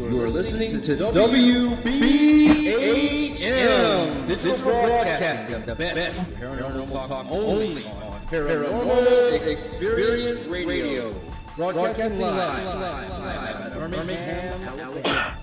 You are listening to WBHM Digital Broadcasting, the best paranormal talk only on Paranormal Experience Radio. Broadcasting live at Birmingham, Alabama.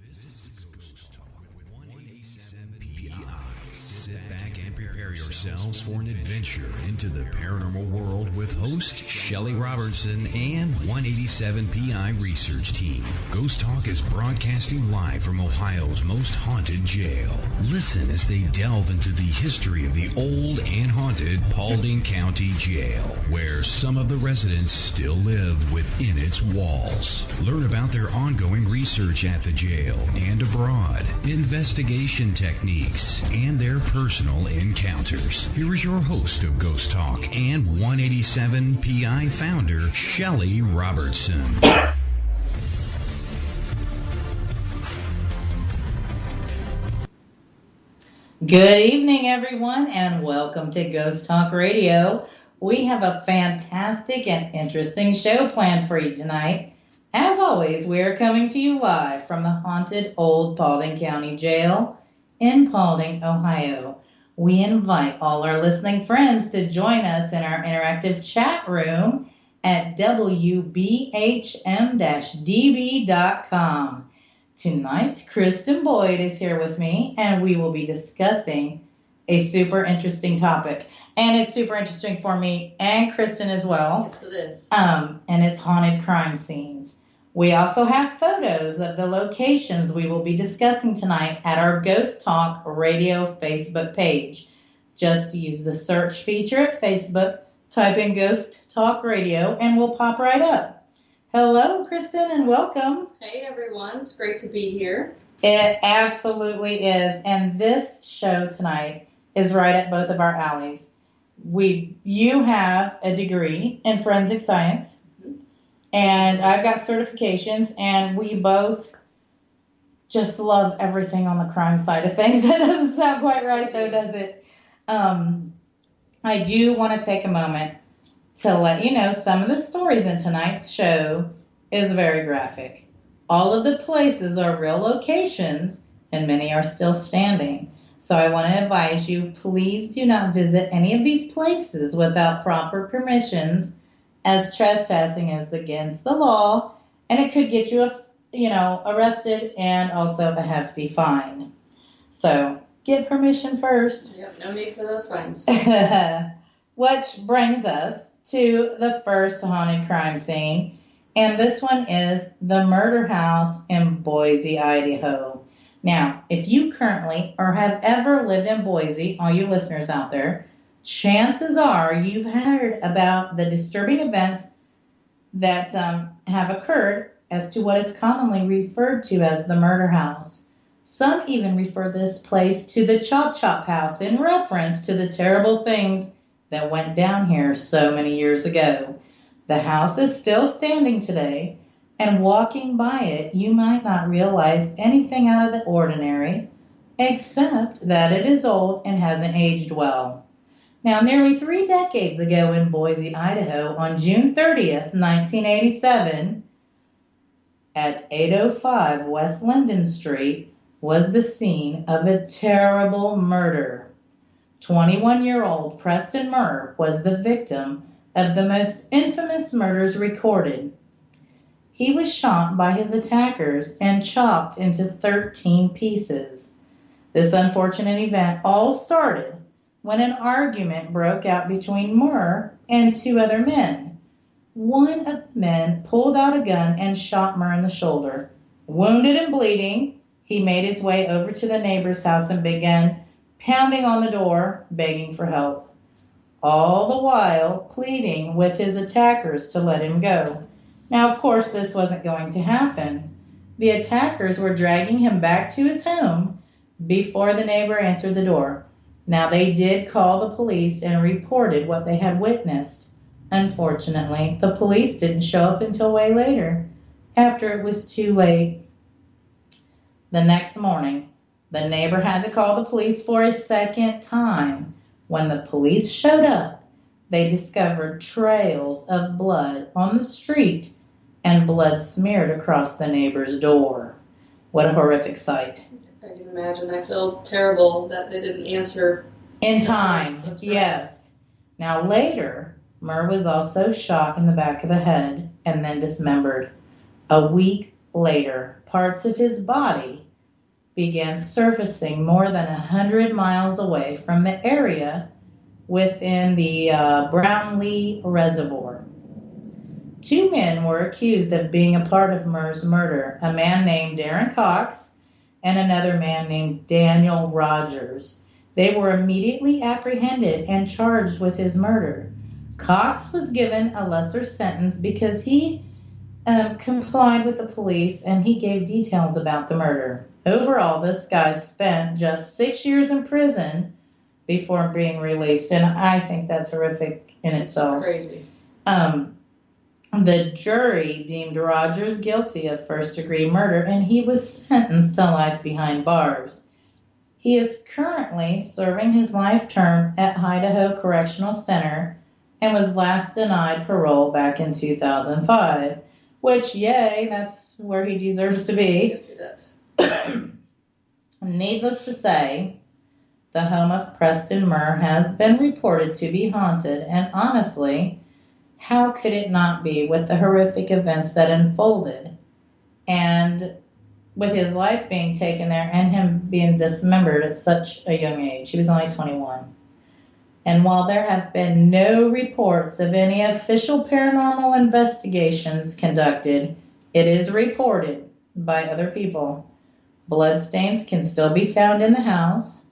This is Ghost Talk with 187 PI. Sit back and prepare yourselves for an adventure into the paranormal world with host Shelley Robertson and 187 PI research team. Ghost Talk is broadcasting live from Ohio's most haunted jail. Listen as they delve into the history of the old and haunted Paulding County Jail, where some of the residents still live within its walls. Learn about their ongoing research at the jail and abroad, investigation techniques, and their personal encounters. Here is your host of Ghost Talk and 187 PI founder, Shelley Robertson. Good evening, everyone, and welcome to Ghost Talk Radio. We have a fantastic and interesting show planned for you tonight. As always, we are coming to you live from the haunted old Paulding County Jail in Paulding, Ohio. We invite all our listening friends to join us in our interactive chat room at wbhm-db.com. Tonight, Kristen Boyd is here with me, and we will be discussing a super interesting topic. And it's super interesting for me and Kristen as well. Yes, it is. And it's haunted crime scenes. We also have photos of the locations we will be discussing tonight at our Ghost Talk Radio Facebook page. Just use the search feature at Facebook, type in Ghost Talk Radio, and we'll pop right up. Hello, Kristen, and welcome. Hey, everyone. It's great to be here. It absolutely is. And this show tonight is right at both of our alleys. You have a degree in forensic science, and I've got certifications, and we both just love everything on the crime side of things. That doesn't sound quite right, though, does it? I do want to take a moment to let you know some of the stories in tonight's show is very graphic. All of the places are real locations, and many are still standing. So I want to advise you, please do not visit any of these places without proper permissions, as trespassing is against the law, and it could get you, arrested and also a hefty fine. So get permission first. Yep, no need for those fines. Which brings us to the first haunted crime scene, and this one is the murder house in Boise, Idaho. Now, if you currently or have ever lived in Boise, all you listeners out there, chances are you've heard about the disturbing events that have occurred as to what is commonly referred to as the murder house. Some even refer this place to the Chop Chop House in reference to the terrible things that went down here so many years ago. The house is still standing today, and walking by it, you might not realize anything out of the ordinary, except that it is old and hasn't aged well. Now, nearly 3 decades ago in Boise, Idaho, on June 30th, 1987, at 805 West Linden Street, was the scene of a terrible murder. 21-year-old Preston Murr was the victim of the most infamous murders recorded. He was shot by his attackers and chopped into 13 pieces. This unfortunate event all started when an argument broke out between Murr and 2 other men. One of the men pulled out a gun and shot Murr in the shoulder. Wounded and bleeding, he made his way over to the neighbor's house and began pounding on the door, begging for help, all the while pleading with his attackers to let him go. Now, of course, this wasn't going to happen. The attackers were dragging him back to his home before the neighbor answered the door. Now, they did call the police and reported what they had witnessed. Unfortunately, the police didn't show up until way later, after it was too late. The next morning, the neighbor had to call the police for a second time. When the police showed up, they discovered trails of blood on the street and blood smeared across the neighbor's door. What a horrific sight. I can imagine. I feel terrible that they didn't answer. In time, That's right. yes. Now later, Murr was also shot in the back of the head and then dismembered. A week later, parts of his body began surfacing more than 100 miles away from the area within the Brownlee Reservoir. 2 men were accused of being a part of Murr's murder, a man named Darren Cox and another man named Daniel Rogers. They were immediately apprehended and charged with his murder. Cox was given a lesser sentence because he complied with the police and he gave details about the murder. Overall, this guy spent just 6 years in prison before being released, and I think that's horrific in itself. It's crazy. The jury deemed Rogers guilty of first-degree murder, and he was sentenced to life behind bars. He is currently serving his life term at Idaho Correctional Center and was last denied parole back in 2005, which, yay, that's where he deserves to be. Yes, it does. Needless to say, the home of Preston Murr has been reported to be haunted, and honestly, how could it not be with the horrific events that unfolded and with his life being taken there and him being dismembered at such a young age? He was only 21. And while there have been no reports of any official paranormal investigations conducted, it is reported by other people. Bloodstains can still be found in the house.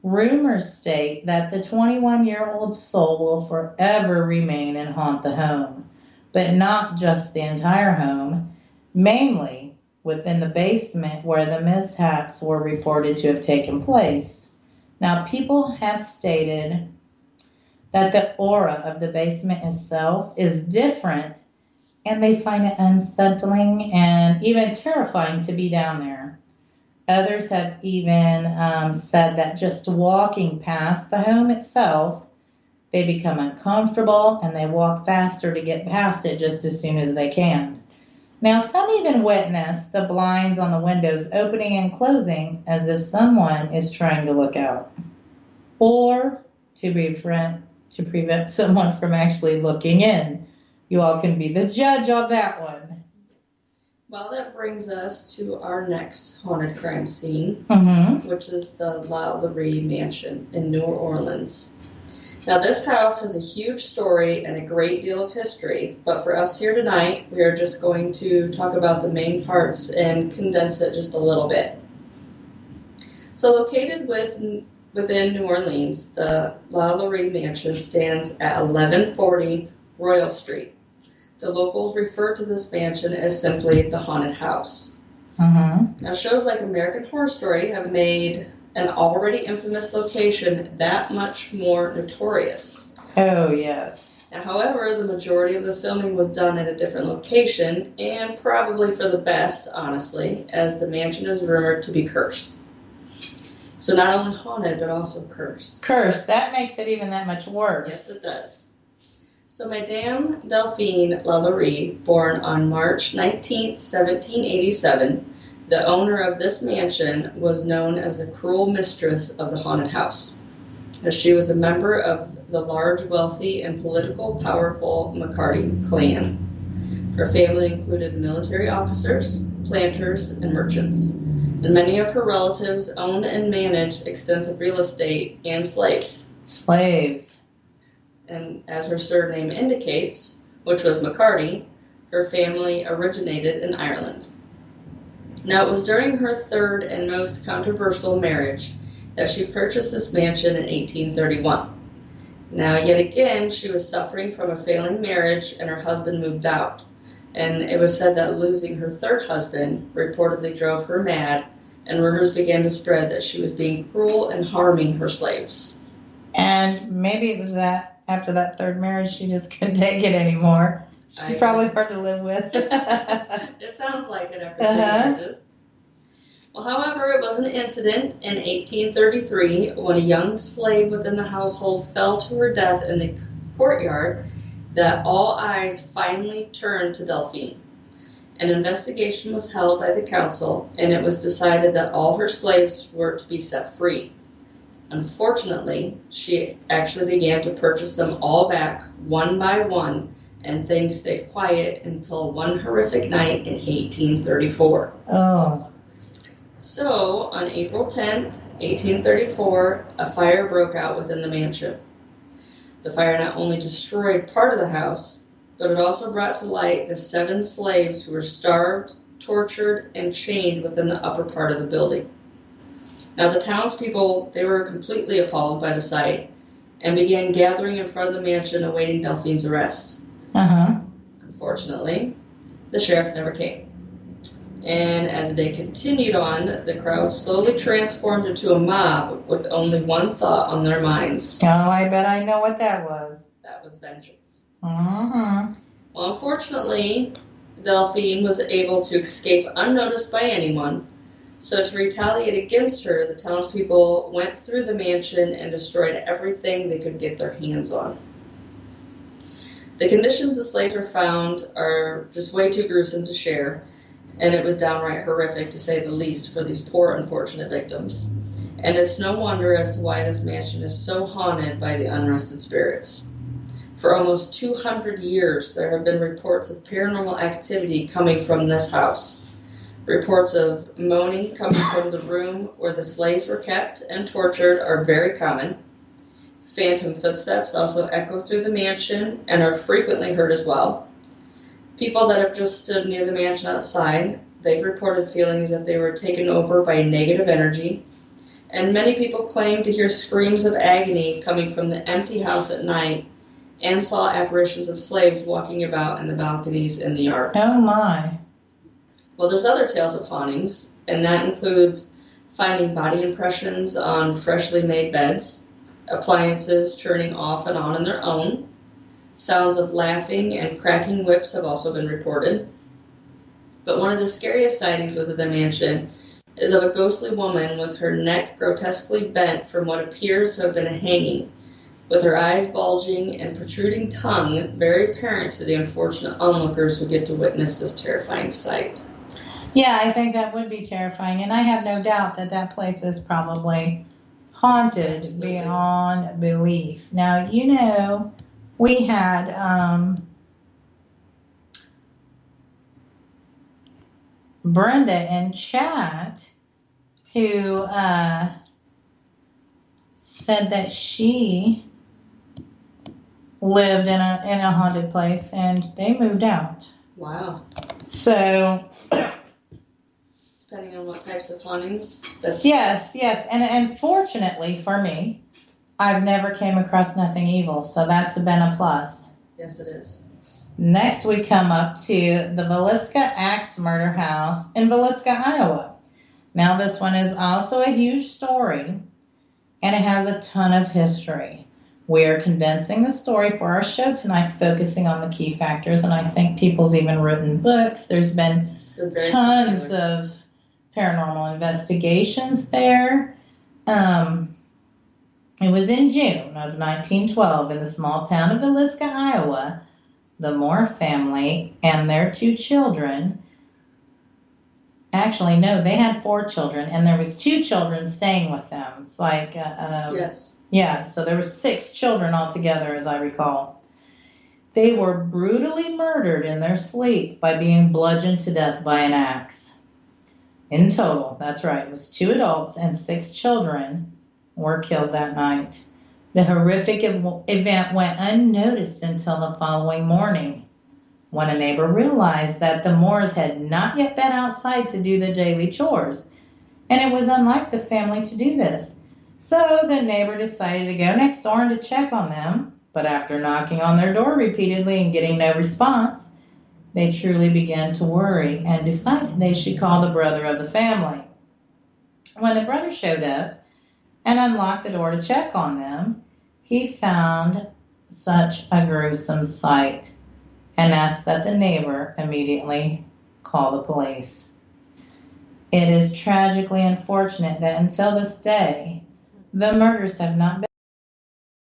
Rumors state that the 21-year-old soul will forever remain and haunt the home, but not just the entire home, mainly within the basement where the mishaps were reported to have taken place. Now, people have stated that the aura of the basement itself is different, and they find it unsettling and even terrifying to be down there. Others have even said that just walking past the home itself, they become uncomfortable and they walk faster to get past it just as soon as they can. Now, some even witness the blinds on the windows opening and closing as if someone is trying to look out, or to prevent someone from actually looking in. You all can be the judge on that one. Well, that brings us to our next haunted crime scene, which is the Lalaurie Mansion in New Orleans. Now, this house has a huge story and a great deal of history, but for us here tonight, we are just going to talk about the main parts and condense it just a little bit. So, located within New Orleans, the Lalaurie Mansion stands at 1140 Royal Street. The locals refer to this mansion as simply the haunted house. Now, shows like American Horror Story have made an already infamous location that much more notorious. Oh, yes. Now, however, the majority of the filming was done at a different location, and probably for the best, honestly, as the mansion is rumored to be cursed. So not only haunted, but also cursed. Cursed. That makes it even that much worse. Yes, it does. So Madame Delphine Lalaurie, born on March 19, 1787, the owner of this mansion was known as the cruel mistress of the haunted house, as she was a member of the large, wealthy, and politically powerful McCarty clan. Her family included military officers, planters, and merchants, and many of her relatives owned and managed extensive real estate and slaves. Slaves. And as her surname indicates, which was McCarty, her family originated in Ireland. Now, it was during her third and most controversial marriage that she purchased this mansion in 1831. Now, yet again, she was suffering from a failing marriage and her husband moved out. And it was said that losing her third husband reportedly drove her mad, and rumors began to spread that she was being cruel and harming her slaves. And maybe it was that after that third marriage, she just couldn't take it anymore. She's probably hard to live with. It sounds like it after 3 marriages. Well, however, it was an incident in 1833 when a young slave within the household fell to her death in the courtyard that all eyes finally turned to Delphine. An investigation was held by the council, and it was decided that all her slaves were to be set free. Unfortunately, she actually began to purchase them all back one by one, and things stayed quiet until one horrific night in 1834. Oh. So, on April 10th, 1834, a fire broke out within the mansion. The fire not only destroyed part of the house, but it also brought to light the 7 slaves who were starved, tortured, and chained within the upper part of the building. Now, the townspeople, they were completely appalled by the sight and began gathering in front of the mansion awaiting Delphine's arrest. Unfortunately, the sheriff never came. And as the day continued on, the crowd slowly transformed into a mob with only one thought on their minds. Oh, I bet I know what that was. That was vengeance. Mm-hmm. Well, unfortunately, Delphine was able to escape unnoticed by anyone. So to retaliate against her, the townspeople went through the mansion and destroyed everything they could get their hands on. The conditions the slaves were found are just way too gruesome to share, and it was downright horrific, to say the least, for these poor, unfortunate victims. And it's no wonder as to why this mansion is so haunted by the unrested spirits. For almost 200 years, there have been reports of paranormal activity coming from this house. Reports of moaning coming from the room where the slaves were kept and tortured are very common. Phantom footsteps also echo through the mansion and are frequently heard as well. People that have just stood near the mansion outside, they've reported feeling as if they were taken over by negative energy. And many people claim to hear screams of agony coming from the empty house at night and saw apparitions of slaves walking about in the balconies in the yards. Oh, my. Well, there's other tales of hauntings, and that includes finding body impressions on freshly made beds, appliances turning off and on their own. Sounds of laughing and cracking whips have also been reported. But one of the scariest sightings within the mansion is of a ghostly woman with her neck grotesquely bent from what appears to have been a hanging, with her eyes bulging and protruding tongue very apparent to the unfortunate onlookers who get to witness this terrifying sight. Yeah, I think that would be terrifying, and I have no doubt that that place is probably haunted beyond belief. Now, you know, we had Brenda in chat who said that she lived in a haunted place and they moved out. Wow. So depending on what types of hauntings. Yes, and fortunately for me, I've never came across nothing evil, so that's been a plus. Yes, it is. Next, we come up to the Villisca Axe Murder House in Villisca, Iowa. Now, this one is also a huge story, and it has a ton of history. We are condensing the story for our show tonight, focusing on the key factors, and I think people's even written books. There's been tons of paranormal investigations there. It was in June of 1912 in the small town of Villisca, Iowa. The Moore family and their 2 children, actually, no, they had 4 children, and there was 2 children staying with them. It's like, yes. Yeah, so there were 6 children altogether, as I recall. They were brutally murdered in their sleep by being bludgeoned to death by an axe. In total, that's right, it was 2 adults and 6 children were killed that night. The horrific event went unnoticed until the following morning, when a neighbor realized that the Moores had not yet been outside to do the daily chores, and it was unlike the family to do this. So the neighbor decided to go next door and to check on them, but after knocking on their door repeatedly and getting no response, they truly began to worry and decided they should call the brother of the family. When the brother showed up and unlocked the door to check on them, he found such a gruesome sight and asked that the neighbor immediately call the police. It is tragically unfortunate that until this day, the murders have not been